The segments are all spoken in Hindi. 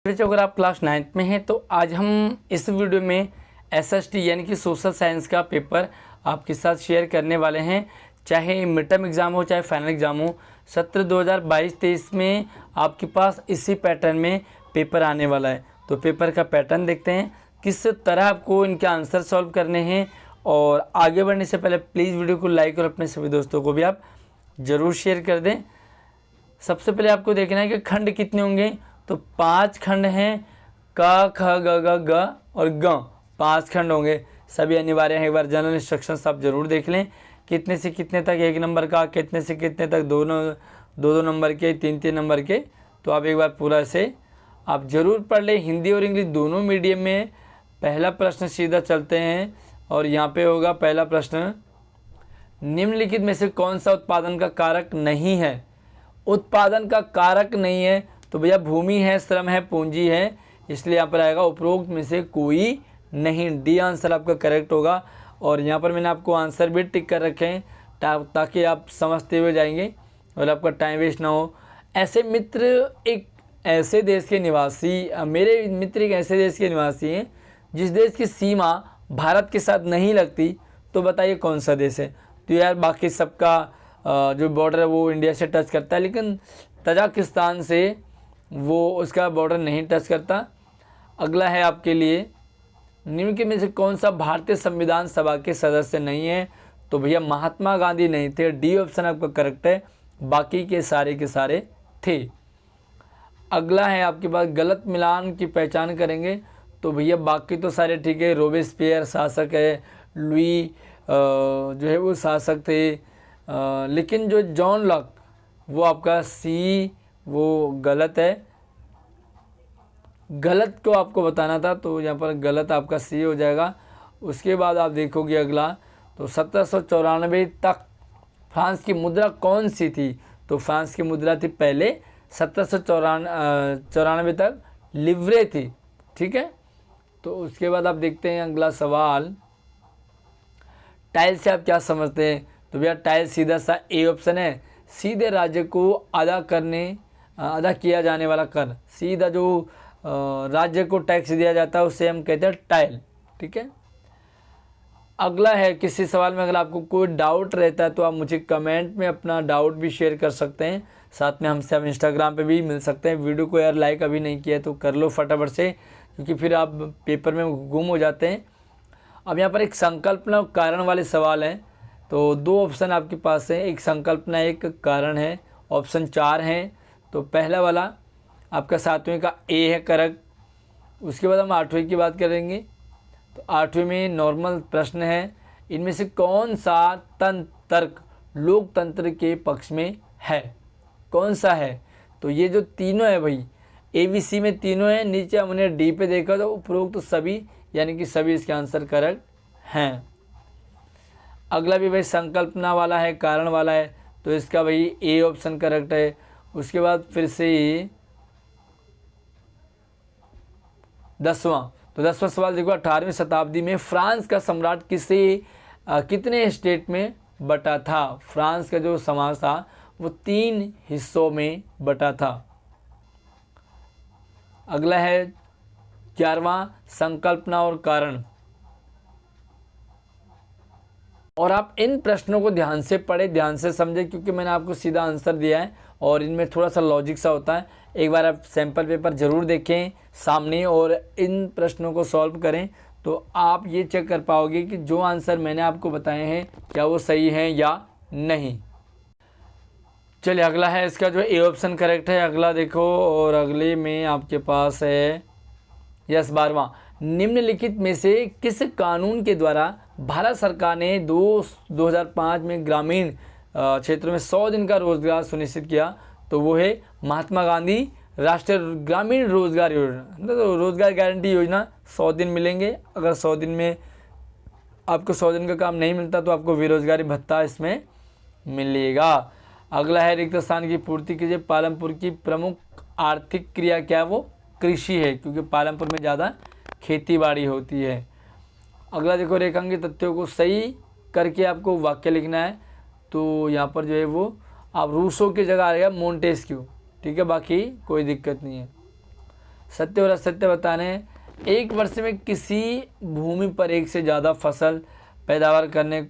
बच्चों, अगर आप क्लास 9th में हैं तो आज हम इस वीडियो में एसएसटी यानी कि सोशल साइंस का पेपर आपके साथ शेयर करने वाले हैं। चाहे मिड टर्म एग्ज़ाम हो चाहे फाइनल एग्ज़ाम हो, सत्र 2022-23 में आपके पास इसी पैटर्न में पेपर आने वाला है। तो पेपर का पैटर्न देखते हैं, किस तरह आपको इनके आंसर सॉल्व करने हैं। और आगे बढ़ने से पहले प्लीज़ वीडियो को लाइक और अपने सभी दोस्तों को भी आप ज़रूर शेयर कर दें। सबसे पहले आपको देखना है कि खंड कितने होंगे। तो 5 खंड हैं, क ख ग ग ग और ग, 5 खंड होंगे। सभी अनिवार्य हैं। एक बार जनरल इंस्ट्रक्शंस आप जरूर देख लें, कितने से कितने तक 1 नंबर का, कितने से कितने तक दो नंबर के, 3 नंबर के। तो आप एक बार पूरा से आप जरूर पढ़ लें। हिंदी और इंग्लिश दोनों मीडियम में। पहला प्रश्न सीधा चलते हैं और यहाँ पे होगा पहला प्रश्न, निम्नलिखित में से कौन सा उत्पादन का कारक नहीं है। उत्पादन का कारक नहीं है तो भैया भूमि है, श्रम है, पूंजी है, इसलिए यहाँ पर आएगा उपरोक्त में से कोई नहीं। डी आंसर आपका करेक्ट होगा। और यहाँ पर मैंने आपको आंसर भी टिक कर रखे हैं ताकि आप समझते हुए जाएंगे और आपका टाइम वेस्ट ना हो। ऐसे मित्र एक ऐसे देश के निवासी, मेरे मित्र एक ऐसे देश के निवासी हैं जिस देश की सीमा भारत के साथ नहीं लगती। तो बताइए कौन सा देश है। तो यार बाकी सबका जो बॉर्डर है वो इंडिया से टच करता है, लेकिन तजाकिस्तान से वो उसका बॉर्डर नहीं टच करता। अगला है आपके लिए, निम्न में से कौन सा भारतीय संविधान सभा के सदस्य नहीं है। तो भैया महात्मा गांधी नहीं थे। डी ऑप्शन आपका करेक्ट है, बाकी के सारे थे। अगला है आपके पास, गलत मिलान की पहचान करेंगे। तो भैया बाकी तो सारे ठीक है। रोबेस्पियर शासक है, लुई जो है वो शासक थे, लेकिन जो जॉन लॉक वो आपका सी वो गलत है। गलत को आपको बताना था तो यहाँ पर गलत आपका सी हो जाएगा। उसके बाद आप देखोगे अगला, तो 1794 तक फ्रांस की मुद्रा कौन सी थी। तो फ्रांस की मुद्रा थी पहले 1794 तक लिवरे थी, ठीक है। तो उसके बाद आप देखते हैं अगला सवाल, टाइल से आप क्या समझते हैं। तो भैया टाइल सीधा सा ए ऑप्शन है, सीधे राज्य को अदा किया जाने वाला कर। सीधा जो राज्य को टैक्स दिया जाता है उसे हम कहते हैं टाइल, ठीक है। अगला है, किसी सवाल में अगर आपको कोई डाउट रहता है तो आप मुझे कमेंट में अपना डाउट भी शेयर कर सकते हैं। साथ में हमसे आप इंस्टाग्राम पे भी मिल सकते हैं। वीडियो को यार लाइक अभी नहीं किया तो कर लो फटाफट से, क्योंकि फिर आप पेपर में गुम हो जाते हैं। अब यहाँ पर एक संकल्पना और कारण वाले सवाल हैं। तो 2 ऑप्शन आपके पास है, एक संकल्पना एक कारण है। ऑप्शन 4 हैं। तो पहला वाला आपका 7वें का ए है करेक्ट। उसके बाद हम 8वें की बात करेंगे। तो 8वें में नॉर्मल प्रश्न है, इनमें से कौन सा तर्क लोकतंत्र के पक्ष में है, कौन सा है। तो ये जो तीनों है भाई, ए बी सी में तीनों है। नीचे हमने डी पे देखा तो उपरोक्त तो सभी यानी कि सभी इसके आंसर करेक्ट हैं। अगला भी भाई संकल्पना वाला है, कारण वाला है, तो इसका भाई ए ऑप्शन करेक्ट है। उसके बाद फिर से 10वां, तो 10वां सवाल देखो, 18वीं शताब्दी में फ्रांस का सम्राट कितने स्टेट में बटा था। फ्रांस का जो समाज था वो 3 हिस्सों में बटा था। अगला है 11वां, संकल्पना और कारण। और आप इन प्रश्नों को ध्यान से पढ़े, ध्यान से समझे, क्योंकि मैंने आपको सीधा आंसर दिया है और इनमें थोड़ा सा लॉजिक सा होता है। एक बार आप सैम्पल पेपर ज़रूर देखें सामने और इन प्रश्नों को सॉल्व करें, तो आप ये चेक कर पाओगे कि जो आंसर मैंने आपको बताए हैं क्या वो सही हैं या नहीं। चलिए अगला है, इसका जो ए ऑप्शन करेक्ट है। अगला देखो, और अगले में आपके पास है यस 12वां, निम्नलिखित में से किस कानून के द्वारा भारत सरकार ने 2005 में ग्रामीण क्षेत्रों में 100 दिन का रोजगार सुनिश्चित किया। तो वो है महात्मा गांधी राष्ट्रीय ग्रामीण रोजगार योजना। तो रोजगार गारंटी योजना, 100 दिन मिलेंगे। अगर 100 दिन में आपको 100 दिन का काम नहीं मिलता तो आपको बेरोजगारी भत्ता इसमें मिलेगा। अगला है, रिक्त स्थान की पूर्ति कीजिए। पालमपुर की प्रमुख आर्थिक क्रिया क्या है, वो कृषि है, क्योंकि पालमपुर में ज़्यादा खेती बाड़ी होती है। अगला देखो, रेखांकित तथ्यों को सही करके आपको वाक्य लिखना है। तो यहाँ पर जो है वो आप रूसो की जगह आ गया मोंटेस्क्यू, ठीक है, बाकी कोई दिक्कत नहीं है। सत्य और असत्य बताने हैं। एक वर्ष में किसी भूमि पर एक से ज़्यादा फसल पैदावार करने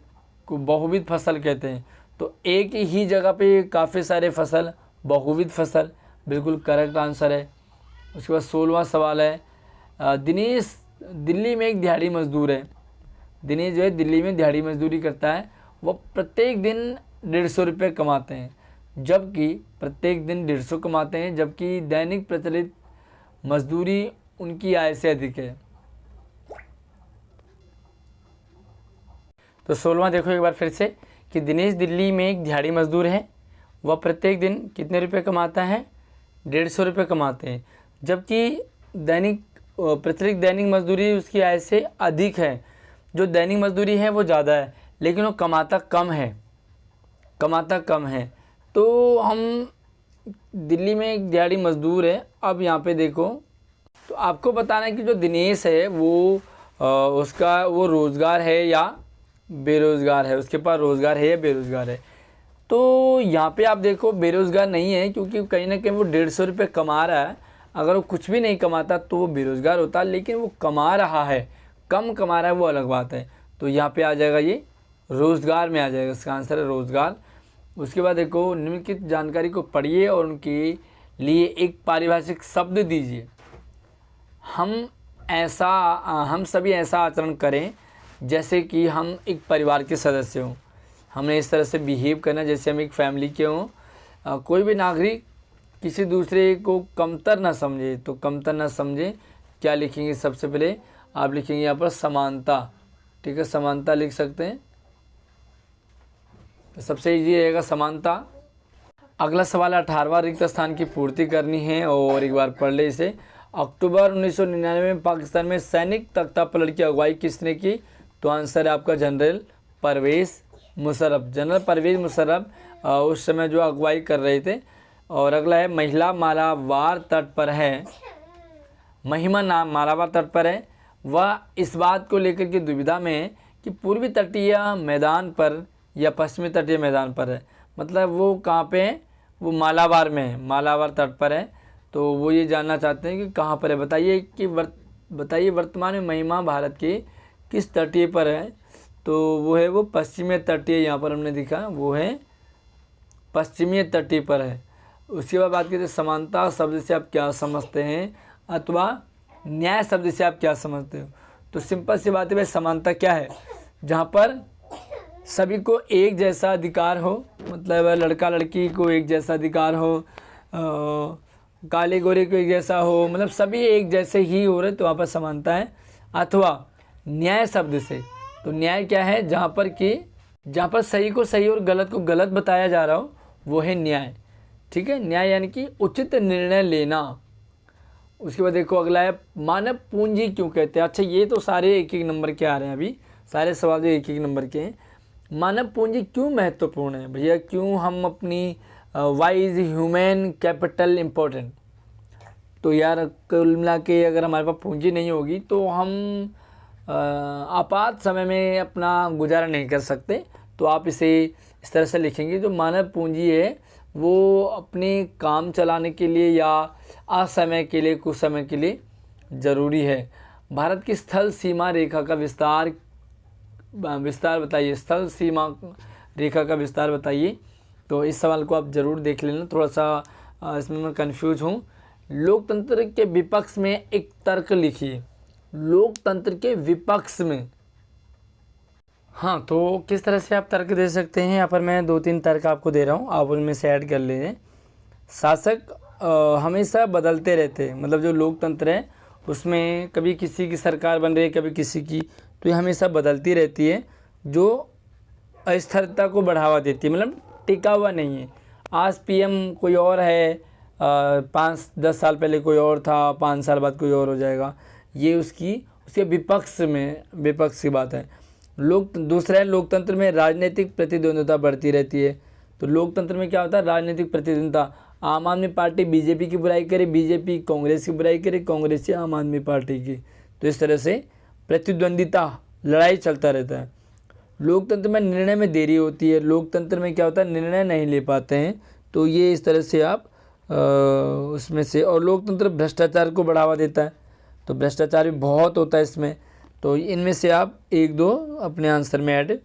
को बहुविध फसल कहते हैं। तो एक ही जगह पे काफ़ी सारे फसल बहुविध फसल, बिल्कुल करेक्ट आंसर है। उसके बाद 16वां सवाल है, दिनेश दिल्ली में एक दिहाड़ी मजदूर है। दिनेश जो है दिल्ली में दिहाड़ी मजदूरी करता है। वह प्रत्येक दिन 150 रुपये कमाते हैं, जबकि प्रत्येक दिन 150 कमाते हैं, जबकि दैनिक प्रचलित मजदूरी उनकी आय से अधिक है। तो 16वां देखो एक बार फिर से कि दिनेश दिल्ली में एक दिहाड़ी मजदूर है। वह प्रत्येक दिन कितने रुपए कमाता है? 150 रुपये कमाते हैं, जबकि दैनिक प्रचलित दैनिक मजदूरी उसकी आय से अधिक है। जो दैनिक मजदूरी है वो ज़्यादा है, लेकिन वो कमाता कम है। तो हम दिल्ली में एक दिहाड़ी मजदूर है। अब यहाँ पे देखो, तो आपको बताना है कि जो दिनेश है वो उसका वो रोज़गार है या बेरोज़गार है, उसके पास रोज़गार है या बेरोज़गार है। तो यहाँ पे आप देखो बेरोज़गार नहीं है, क्योंकि कहीं ना कहीं वो 150 रुपये कमा रहा है। अगर वो कुछ भी नहीं कमाता तो वो बेरोज़गार होता, लेकिन वो कमा रहा है, कम कमा रहा है, वो अलग बात है। तो यहाँ पे आ जाएगा, ये रोज़गार में आ जाएगा, इसका आंसर है रोज़गार। उसके बाद देखो, निम्नलिखित जानकारी को पढ़िए और उनके लिए एक पारिभाषिक शब्द दीजिए। हम सभी ऐसा आचरण करें जैसे कि हम एक परिवार के सदस्य हों। हमने इस तरह से बिहेव करना जैसे हम एक फैमिली के हों। कोई भी नागरिक किसी दूसरे को कमतर ना समझे। तो कमतर ना समझे क्या लिखेंगे? सबसे पहले आप लिखेंगे यहाँ पर समानता। ठीक है, समानता लिख सकते हैं, तो सबसे इजी रहेगा समानता। अगला सवाल 18वां रिक्त स्थान की पूर्ति करनी है, और एक बार पढ़ ले इसे। अक्टूबर 1999 में पाकिस्तान में सैनिक तख्तापलट की अगुवाई किसने की? तो आंसर है आपका जनरल परवेज़ मुशर्रफ। जनरल परवेज़ मुशर्रफ उस समय जो अगुवाई कर रहे थे। और अगला है, महिला मालाबार तट पर है। महिमा नाम मालाबार तट पर है। वह इस बात को लेकर के दुविधा में है कि पूर्वी तटीय मैदान पर या पश्चिमी तटीय मैदान पर है। मतलब वो कहाँ पे है? वो मालाबार में है, मालाबार तट पर है। तो वो ये जानना चाहते हैं कि कहाँ पर है। बताइए वर्तमान में महिमा भारत के किस तटीय पर है? तो वो है वो पश्चिमी तटीय, यहाँ पर हमने दिखा वो है पश्चिमी तटीय पर है। उसके बाद बात करते हैं समानता शब्द से आप क्या समझते हैं, अथवा न्याय शब्द से आप क्या समझते हो। तो सिंपल सी बात है भाई, समानता क्या है? जहाँ पर सभी को एक जैसा अधिकार हो, मतलब लड़का लड़की को एक जैसा अधिकार हो, काले गोरे को एक जैसा हो, मतलब सभी एक जैसे ही हो रहे, तो वहाँ पर समानता है। अथवा न्याय शब्द से, तो न्याय क्या है? जहाँ पर सही को सही और गलत को गलत बताया जा रहा हो, वो है न्याय। ठीक है, न्याय यानी कि उचित निर्णय लेना। उसके बाद देखो अगला है, मानव पूंजी क्यों कहते हैं? अच्छा, ये तो सारे एक एक नंबर के आ रहे हैं, अभी सारे सवाल जो एक एक नंबर के हैं। मानव पूंजी क्यों महत्वपूर्ण है भैया? क्यों हम अपनी why is human capital important? तो यार कुल मिला के अगर हमारे पास पूंजी नहीं होगी तो हम आपात समय में अपना गुजारा नहीं कर सकते। तो आप इसे इस तरह से लिखेंगे, जो मानव पूंजी है वो अपने काम चलाने के लिए या असमय के लिए, कुछ समय के लिए ज़रूरी है। भारत की स्थल सीमा रेखा का विस्तार बताइए। स्थल सीमा रेखा का विस्तार बताइए। तो इस सवाल को आप ज़रूर देख लेना, थोड़ा सा इसमें मैं कंफ्यूज हूँ। लोकतंत्र के विपक्ष में एक तर्क लिखिए। लोकतंत्र के विपक्ष में, हाँ, तो किस तरह से आप तर्क दे सकते हैं? यहाँ पर मैं 2-3 तर्क आपको दे रहा हूँ, आप उनमें से ऐड कर लीजिए। शासक हमेशा बदलते रहते हैं, मतलब जो लोकतंत्र है उसमें कभी किसी की सरकार बन रही है, कभी किसी की, तो ये हमेशा बदलती रहती है, जो अस्थिरता को बढ़ावा देती है, मतलब टिका हुआ नहीं है। आज पीएम कोई और है, 5-10 साल पहले कोई और था, 5 साल बाद कोई और हो जाएगा। ये उसके विपक्ष की बात है। दूसरा है, लोकतंत्र में राजनीतिक प्रतिद्वंद्विता बढ़ती रहती है। तो लोकतंत्र में क्या होता है? राजनीतिक प्रतिद्वंद्विता। आम आदमी पार्टी बीजेपी की बुराई करे, बीजेपी कांग्रेस की बुराई करे, कांग्रेस से आम आदमी पार्टी की। तो इस तरह से प्रतिद्वंद्विता, लड़ाई चलता रहता है। लोकतंत्र में निर्णय में देरी होती है। लोकतंत्र में क्या होता है? निर्णय नहीं ले पाते हैं। तो ये इस तरह से आप उसमें से। और लोकतंत्र भ्रष्टाचार को बढ़ावा देता है, तो भ्रष्टाचार भी बहुत होता है इसमें। तो इनमें से आप एक दो अपने आंसर में ऐड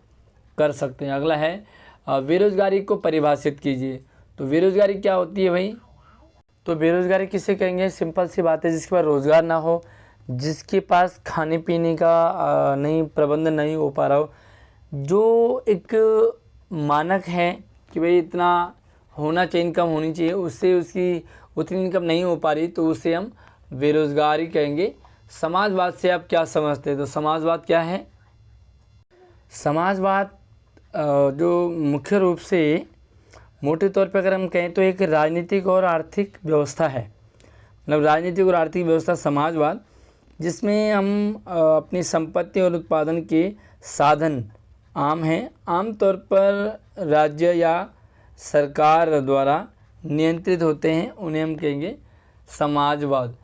कर सकते हैं। अगला है बेरोजगारी को परिभाषित कीजिए। तो बेरोजगारी क्या होती है भाई? तो बेरोजगारी किसे कहेंगे? सिंपल सी बात है, जिसके पास रोज़गार ना हो, जिसके पास खाने पीने का नहीं प्रबंधन नहीं हो पा रहा हो, जो एक मानक है कि भाई इतना होना चाहिए, इनकम होनी चाहिए, उससे उसकी उतनी इनकम नहीं हो पा रही, तो उसे हम बेरोजगारी कहेंगे। समाजवाद से आप क्या समझते हैं? तो समाजवाद क्या है? समाजवाद जो मुख्य रूप से मोटे तौर पर अगर हम कहें तो एक राजनीतिक और आर्थिक व्यवस्था है। मतलब राजनीतिक और आर्थिक व्यवस्था समाजवाद, जिसमें हम अपनी संपत्ति और उत्पादन के साधन आम हैं, आमतौर पर राज्य या सरकार द्वारा नियंत्रित होते हैं, उन्हें हम कहेंगे समाजवाद।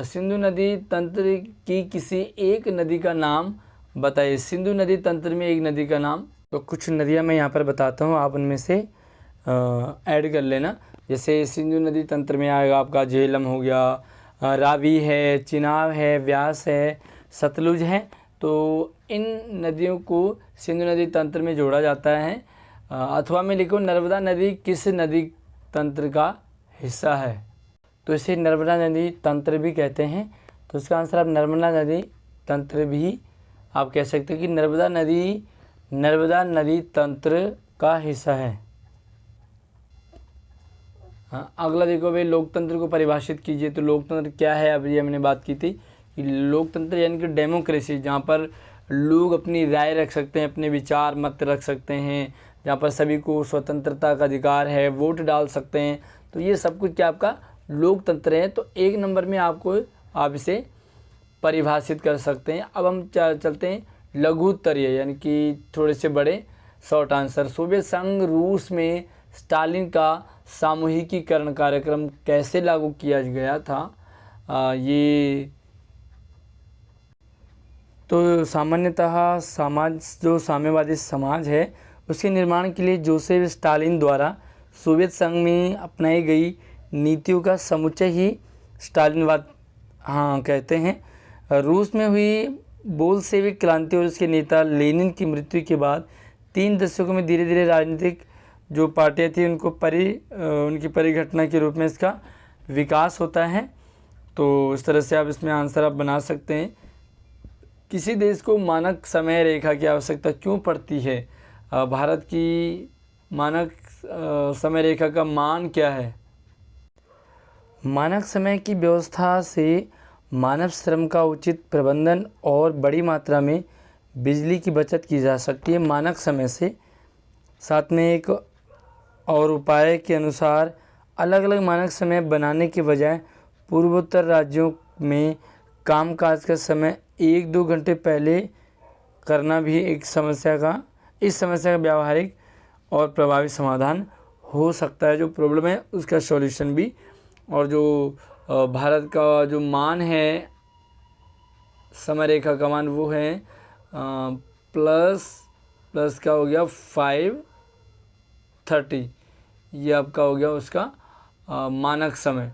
सिंधु नदी तंत्र की किसी एक नदी का नाम बताइए। सिंधु नदी तंत्र में एक नदी का नाम, तो कुछ नदियाँ मैं यहाँ पर बताता हूँ, आप उनमें से ऐड कर लेना। जैसे सिंधु नदी तंत्र में आएगा आपका झेलम हो गया, रावी है, चिनाब है, व्यास है, सतलुज है। तो इन नदियों को सिंधु नदी तंत्र में जोड़ा जाता है। अथवा में लिखो नर्मदा नदी किस नदी तंत्र का हिस्सा है? तो इसे नर्मदा नदी तंत्र भी कहते हैं। तो इसका आंसर आप नर्मदा नदी तंत्र भी आप कह सकते हैं कि नर्मदा नदी तंत्र का हिस्सा है। हाँ, अगला देखो भाई, लोकतंत्र को परिभाषित कीजिए। तो लोकतंत्र क्या है? अब ये हमने बात की थी कि लोकतंत्र यानी कि डेमोक्रेसी, जहाँ पर लोग अपनी राय रख सकते हैं, अपने विचार मत रख सकते हैं, जहाँ पर सभी को स्वतंत्रता का अधिकार है, वोट डाल सकते हैं। तो ये सब कुछ क्या आपका लोकतंत्र है। तो एक नंबर में आप इसे परिभाषित कर सकते हैं। अब हम चलते हैं लघुत्तरीय यानी कि थोड़े से बड़े शॉर्ट आंसर। सोवियत संघ रूस में स्टालिन का सामूहिकीकरण कार्यक्रम कैसे लागू किया गया था? ये तो सामान्यतः जो साम्यवादी समाज है उसके निर्माण के लिए जोसेफ स्टालिन द्वारा सोवियत संघ में अपनाई गई नीतियों का समुच्चय ही स्टालिनवाद कहते हैं। रूस में हुई बोल्शेविक क्रांति और उसके नेता लेनिन की मृत्यु के बाद 3 दशकों में धीरे धीरे राजनीतिक जो पार्टियाँ थी उनकी परिघटना के रूप में इसका विकास होता है। तो इस तरह से आप इसमें आंसर आप बना सकते हैं। किसी देश को मानक समय रेखा की आवश्यकता क्यों पड़ती है? भारत की मानक समय रेखा का मान क्या है? मानक समय की व्यवस्था से मानव श्रम का उचित प्रबंधन और बड़ी मात्रा में बिजली की बचत की जा सकती है मानक समय से। साथ में एक और उपाय के अनुसार अलग अलग मानक समय बनाने के बजाय पूर्वोत्तर राज्यों में कामकाज का समय 1-2 घंटे पहले करना भी इस समस्या का व्यावहारिक और प्रभावी समाधान हो सकता है। जो प्रॉब्लम है उसका सॉल्यूशन भी। और जो भारत का जो मान है समय रेखा का मान वो है प्लस का हो गया 5:30, ये आपका हो गया उसका मानक समय।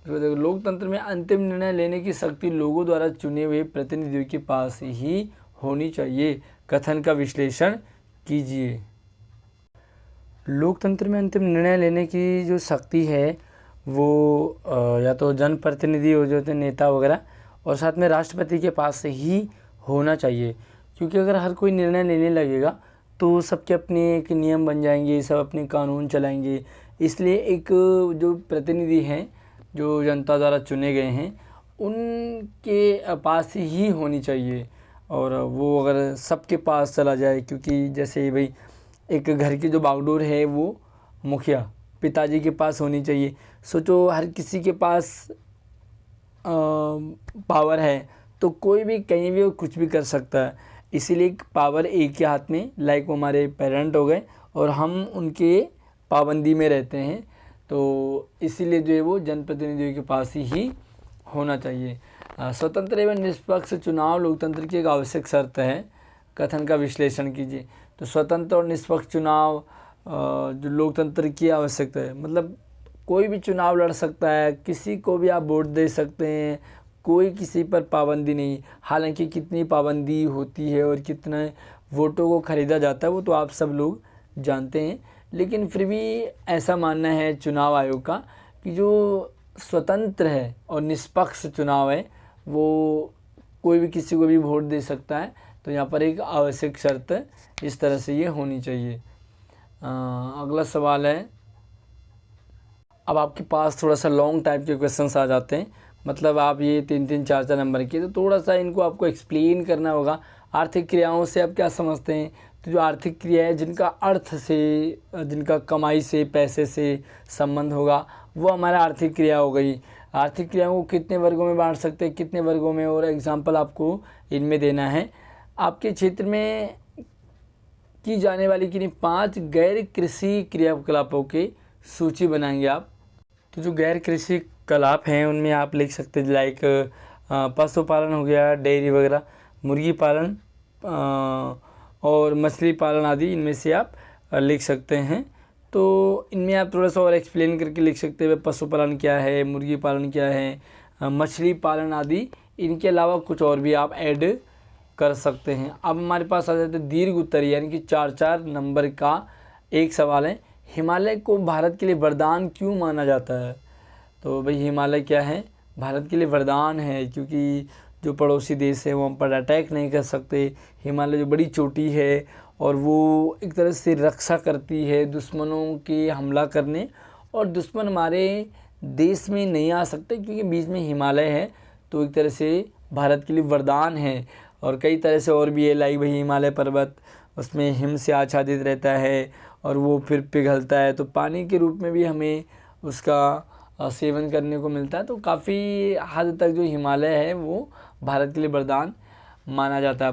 तो देखो, लोकतंत्र में अंतिम निर्णय लेने की शक्ति लोगों द्वारा चुने हुए प्रतिनिधियों के पास ही होनी चाहिए। कथन का विश्लेषण कीजिए। लोकतंत्र में अंतिम निर्णय लेने की जो शक्ति है वो या तो जनप्रतिनिधि हो जो होते नेता वगैरह, और साथ में राष्ट्रपति के पास ही होना चाहिए। क्योंकि अगर हर कोई निर्णय लेने लगेगा तो सबके अपने एक नियम बन जाएंगे, सब अपने कानून चलाएंगे। इसलिए एक जो प्रतिनिधि हैं जो जनता द्वारा चुने गए हैं उनके पास ही होनी चाहिए। और वो अगर सबके पास चला जाए, क्योंकि जैसे भाई एक घर की जो बागडोर है वो मुखिया पिताजी के पास होनी चाहिए। सोचो हर किसी के पास पावर है तो कोई भी कहीं भी कुछ भी कर सकता है। इसीलिए पावर एक के हाथ में, लाइक वो हमारे पेरेंट हो गए और हम उनके पाबंदी में रहते हैं। तो इसीलिए जो है वो जनप्रतिनिधियों के पास ही होना चाहिए। स्वतंत्र एवं निष्पक्ष चुनाव लोकतंत्र की एक आवश्यक शर्त है। कथन का विश्लेषण कीजिए। तो स्वतंत्र और निष्पक्ष चुनाव जो लोकतंत्र की आवश्यकता है, मतलब कोई भी चुनाव लड़ सकता है, किसी को भी आप वोट दे सकते हैं, कोई किसी पर पाबंदी नहीं। हालांकि कितनी पाबंदी होती है और कितने वोटों को ख़रीदा जाता है वो तो आप सब लोग जानते हैं, लेकिन फिर भी ऐसा मानना है चुनाव आयोग का कि जो स्वतंत्र है और निष्पक्ष चुनाव है वो कोई भी किसी को भी वोट दे सकता है। तो यहाँ पर एक आवश्यक शर्त इस तरह से ये होनी चाहिए। अगला सवाल है, अब आपके पास थोड़ा सा लॉन्ग टाइप के क्वेश्चंस आ जाते हैं, मतलब आप ये 3-3, 4-4 नंबर के, तो थोड़ा सा इनको आपको एक्सप्लेन करना होगा। आर्थिक क्रियाओं से आप क्या समझते हैं? तो जो आर्थिक क्रिया है जिनका अर्थ से, जिनका कमाई से, पैसे से संबंध होगा वो हमारा आर्थिक क्रिया हो गई। आर्थिक क्रियाओं को कितने वर्गों में बांट सकते हैं, कितने वर्गों में, और एग्जाम्पल आपको इनमें देना है। आपके क्षेत्र में की जाने वाली किन्हीं 5 गैर कृषि क्रियाकलापों की सूची बनाएंगे आप। तो जो गैर कृषि कलाप हैं उनमें आप लिख सकते हैं लाइक पशुपालन हो गया, डेयरी वगैरह, मुर्गी पालन और मछली पालन आदि, इनमें से आप लिख सकते हैं। तो इनमें आप थोड़ा सा और एक्सप्लेन करके लिख सकते हैं पशुपालन क्या है, मुर्गी पालन क्या है, मछली पालन आदि। इनके अलावा कुछ और भी आप ऐड कर सकते हैं। अब हमारे पास आ जाते हैं दीर्घ उत्तरी, यानी कि 4-4 नंबर का एक सवाल है, हिमालय को भारत के लिए वरदान क्यों माना जाता है? तो भाई हिमालय क्या है? भारत के लिए वरदान है, क्योंकि जो पड़ोसी देश है वो हम पर अटैक नहीं कर सकते। हिमालय जो बड़ी चोटी है और वो एक तरह से रक्षा करती है दुश्मनों के हमला करने, और दुश्मन हमारे देश में नहीं आ सकते क्योंकि बीच में हिमालय है। तो एक तरह से भारत के लिए वरदान है। और कई तरह से और भी है, लाइक भाई हिमालय पर्वत, उसमें हिम से आच्छादित रहता है और वो फिर पिघलता है, तो पानी के रूप में भी हमें उसका सेवन करने को मिलता है। तो काफ़ी हद तक जो हिमालय है वो भारत के लिए वरदान माना जाता है।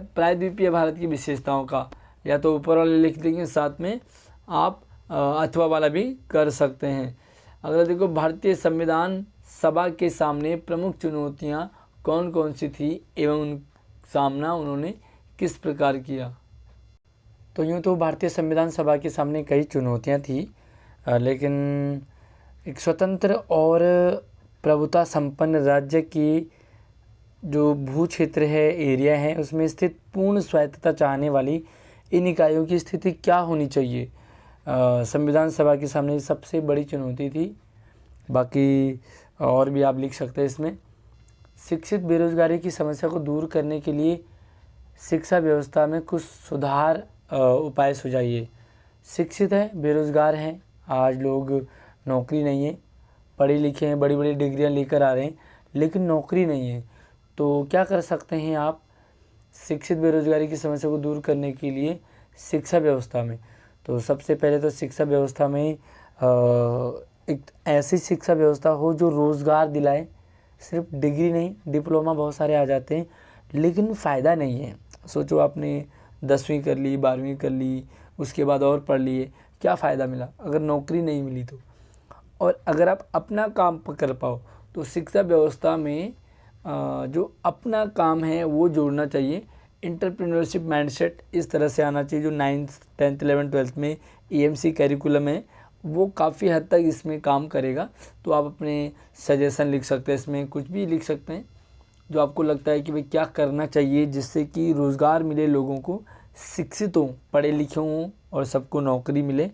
प्रायद्वीपीय भारत की विशेषताओं का या तो ऊपर वाले लिख देंगे, साथ में आप अथवा वाला भी कर सकते हैं। अगर देखो, भारतीय संविधान सभा के सामने प्रमुख चुनौतियाँ कौन कौन सी थी एवं उन सामना उन्होंने किस प्रकार किया? तो यूँ तो भारतीय संविधान सभा के सामने कई चुनौतियाँ थी, लेकिन एक स्वतंत्र और प्रभुता संपन्न राज्य की जो भू क्षेत्र है, एरिया है, उसमें स्थित पूर्ण स्वायत्तता चाहने वाली इन इकाइयों की स्थिति क्या होनी चाहिए? संविधान सभा के सामने सबसे बड़ी चुनौती थी। बाकी और भी आप लिख सकते हैं इसमें। शिक्षित बेरोजगारी की समस्या को दूर करने के लिए शिक्षा व्यवस्था में कुछ सुधार उपाय सुझाइए। शिक्षित हैं, बेरोजगार हैं, आज लोग नौकरी नहीं है, पढ़े लिखे हैं, बड़ी बड़ी डिग्रियां लेकर आ रहे हैं, लेकिन नौकरी नहीं है। तो क्या कर सकते हैं आप शिक्षित बेरोजगारी की समस्या को दूर करने के लिए शिक्षा व्यवस्था में? तो सबसे पहले तो शिक्षा व्यवस्था में एक ऐसी शिक्षा व्यवस्था हो जो रोज़गार दिलाए। सिर्फ डिग्री नहीं, डिप्लोमा बहुत सारे आ जाते हैं लेकिन फ़ायदा नहीं है। सोचो आपने 10वीं कर ली, 12वीं कर ली, उसके बाद और पढ़ लिए, क्या फ़ायदा मिला अगर नौकरी नहीं मिली तो? और अगर आप अपना काम कर पाओ तो शिक्षा व्यवस्था में जो अपना काम है वो जोड़ना चाहिए। एंटरप्रेन्योरशिप माइंडसेट इस तरह से आना चाहिए, जो 9th, 10th, 11th, 12th में EMC कैरिकुलम है वो काफ़ी हद तक इसमें काम करेगा। तो आप अपने सजेशन लिख सकते हैं, इसमें कुछ भी लिख सकते हैं जो आपको लगता है कि भाई क्या करना चाहिए जिससे कि रोज़गार मिले, लोगों को शिक्षित हों, पढ़े लिखे हों और सबको नौकरी मिले।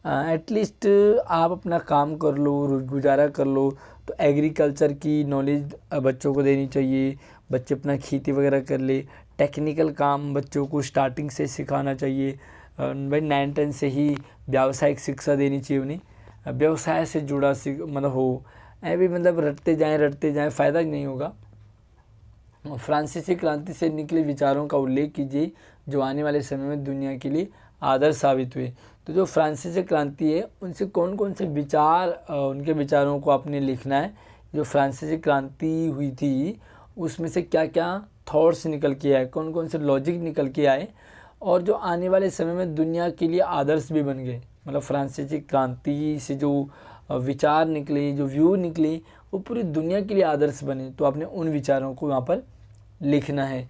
एटलीस्ट आप अपना काम कर लो, गुजारा कर लो। तो एग्रीकल्चर की नॉलेज बच्चों को देनी चाहिए, बच्चे अपना खेती वगैरह कर ले। टेक्निकल काम बच्चों को स्टार्टिंग से सिखाना चाहिए। भाई 9-10 से ही व्यावसायिक शिक्षा देनी चाहिए उन्हें, व्यवसाय से जुड़ा मतलब हो। भी मतलब रटते जाएं, फ़ायदा नहीं होगा। फ्रांसीसी क्रांति से निकले विचारों का उल्लेख कीजिए जो आने वाले समय में दुनिया के लिए आदर्श साबित हुए। तो जो फ्रांसीसी क्रांति है उनसे कौन कौन से विचार, उनके विचारों को आपने लिखना है। जो फ्रांसीसी क्रांति हुई थी उसमें से क्या क्या थॉट्स निकल के आए, कौन कौन से लॉजिक निकल के आए, और जो आने वाले समय में दुनिया के लिए आदर्श भी बन गए। मतलब फ्रांसीसी क्रांति से जो विचार निकले, जो व्यू निकले, वो पूरी दुनिया के लिए आदर्श बने। तो आपने उन विचारों को वहाँ पर लिखना है।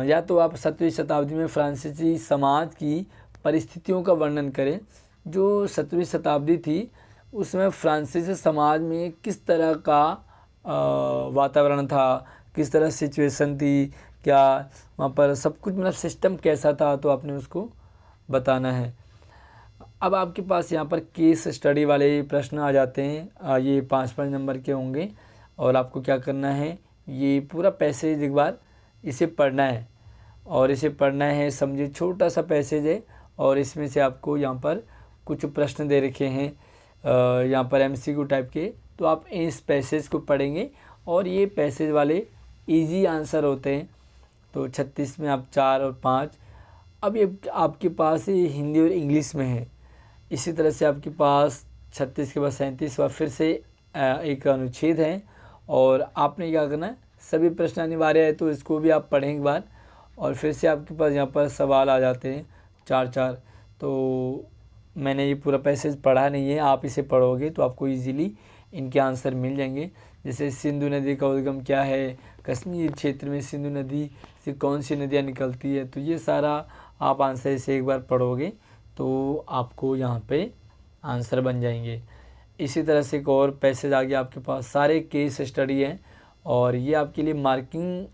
या तो आप 7वीं शताब्दी में फ्रांसीसी समाज की परिस्थितियों का वर्णन करें। जो 7वीं शताब्दी थी उसमें फ्रांसीसी समाज में किस तरह का वातावरण था, किस तरह सिचुएशन थी, क्या वहाँ पर सब कुछ मतलब सिस्टम कैसा था, तो आपने उसको बताना है। अब आपके पास यहाँ पर केस स्टडी वाले प्रश्न आ जाते हैं। ये 5-5 नंबर के होंगे और आपको क्या करना है, ये पूरा पैसेज एक बार इसे पढ़ना है और इसे पढ़ना है। समझिए छोटा सा पैसेज है और इसमें से आपको यहाँ पर कुछ प्रश्न दे रखे हैं यहाँ पर MCQ टाइप के, तो आप इस पैसेज को पढ़ेंगे और ये पैसेज वाले इजी आंसर होते हैं। तो 36 में आप 4 और 5। अब ये आपके पास ये हिंदी और इंग्लिश में है। इसी तरह से आपके पास 36 के बाद 37 और फिर से एक अनुच्छेद है और आपने क्या करना है, सभी प्रश्न अनिवार्य है तो इसको भी आप पढ़ें एक बार। और फिर से आपके पास यहाँ पर सवाल आ जाते हैं 4-4। तो मैंने ये पूरा पैसेज पढ़ा नहीं है, आप इसे पढ़ोगे तो आपको इजीली इनके आंसर मिल जाएंगे। जैसे सिंधु नदी का उद्गम क्या है, कश्मीर क्षेत्र में सिंधु नदी से कौन सी नदियाँ निकलती है, तो ये सारा आप आंसर इसे एक बार पढ़ोगे तो आपको यहाँ पे आंसर बन जाएंगे। इसी तरह से एक और पैसेज आ गया आपके पास, सारे केस स्टडी हैं और ये आपके लिए मार्किंग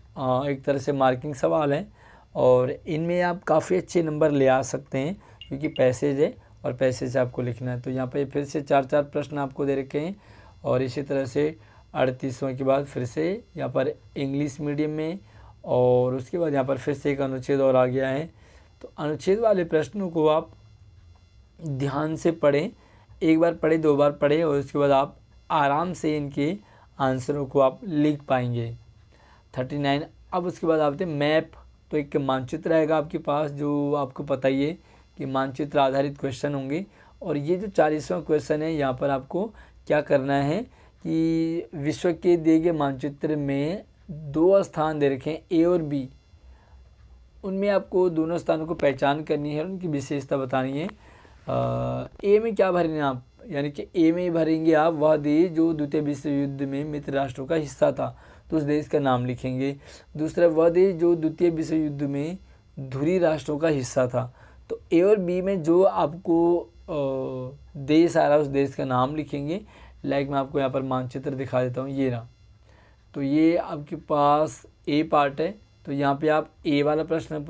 एक तरह से मार्किंग सवाल है और इनमें आप काफ़ी अच्छे नंबर ले आ सकते हैं क्योंकि पैसेज है और पैसेज आपको लिखना है। तो यहाँ पे फिर से 4-4 प्रश्न आपको दे रखे हैं और इसी तरह से 38वां के बाद फिर से यहाँ पर इंग्लिश मीडियम में और उसके बाद यहाँ पर फिर से एक अनुच्छेद और आ गया है। तो अनुच्छेद वाले प्रश्नों को आप ध्यान से पढ़ें, एक बार पढ़ें, 2 बार पढ़ें और उसके बाद आप आराम से इनके आंसरों को आप लिख पाएंगे। 39। अब उसके बाद आते हैं मैप। तो एक मानचित्र रहेगा आपके पास, जो आपको पता ही है कि मानचित्र आधारित क्वेश्चन होंगे और ये जो 40वां क्वेश्चन है यहाँ पर आपको क्या करना है कि विश्व के दिए गए मानचित्र में 2 स्थान दे रखे हैं A और B, उनमें आपको दोनों स्थानों को पहचान करनी है, उनकी विशेषता बतानी है। ए में क्या भरेंगे आप, यानी कि ए में भरेंगे आप वह देश जो द्वितीय विश्व युद्ध में मित्र राष्ट्रों का हिस्सा था, तो उस देश का नाम लिखेंगे। दूसरा, वह देश जो द्वितीय विश्व युद्ध में धुरी राष्ट्रों का हिस्सा था। तो ए और बी में जो आपको देश आ रहा है उस देश का नाम लिखेंगे। लाइक मैं आपको यहाँ पर मानचित्र दिखा देता हूँ, ये रहा। तो ये आपके पास ए पार्ट है, तो यहाँ पे आप ए वाला प्रश्न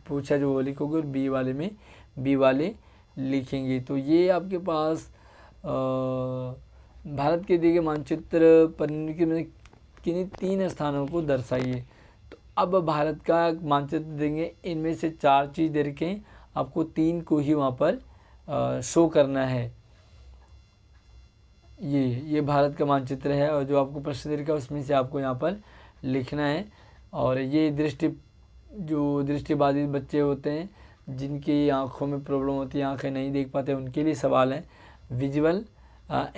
पूछा जो वो लिखोगे और बी वाले में बी वाले लिखेंगे। तो ये आपके पास भारत के दिए गए मानचित्र पर किन्हीं 3 स्थानों को दर्शाइए। तो अब भारत का मानचित्र देंगे, इनमें से 4 चीज़ दे रखे हैं, आपको 3 को ही वहाँ पर शो करना है। ये भारत का मानचित्र है और जो आपको प्रश्न दे रखा है उसमें से आपको यहाँ पर लिखना है। और ये दृष्टिबाधित बच्चे होते हैं जिनकी आँखों में प्रॉब्लम होती है, आँखें नहीं देख पाते, उनके लिए सवाल है, विजुअल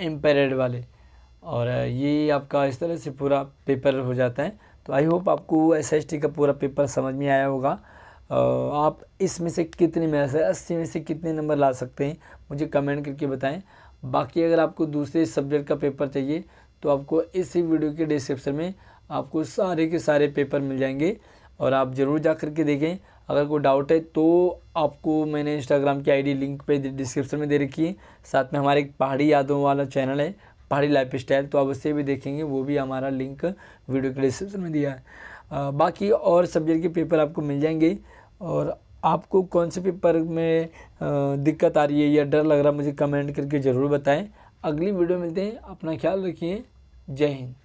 इम्पेयर्ड वाले। और ये आपका इस तरह से पूरा पेपर हो जाता है। तो आई होप आपको SST का पूरा पेपर समझ में आया होगा। आप इसमें से कितने में से 80 में से कितने नंबर ला सकते हैं मुझे कमेंट करके बताएं। बाकी अगर आपको दूसरे सब्जेक्ट का पेपर चाहिए तो आपको इसी वीडियो के डिस्क्रिप्शन में आपको सारे के सारे पेपर मिल जाएंगे और आप ज़रूर जा कर के देखें। अगर कोई डाउट है तो आपको मैंने इंस्टाग्राम की ID लिंक पे डिस्क्रिप्शन में दे रखी है। साथ में हमारे एक पहाड़ी यादों वाला चैनल है, पहाड़ी लाइफ स्टाइल, तो आप उससे भी देखेंगे, वो भी हमारा लिंक वीडियो के डिस्क्रिप्शन में दिया है। बाकी और सब्जेक्ट के पेपर आपको मिल जाएंगे। और आपको कौन से पेपर में दिक्कत आ रही है या डर लग रहा है मुझे कमेंट करके ज़रूर बताएं। अगली वीडियो मिलते हैं, अपना ख्याल रखिए, जय हिंद।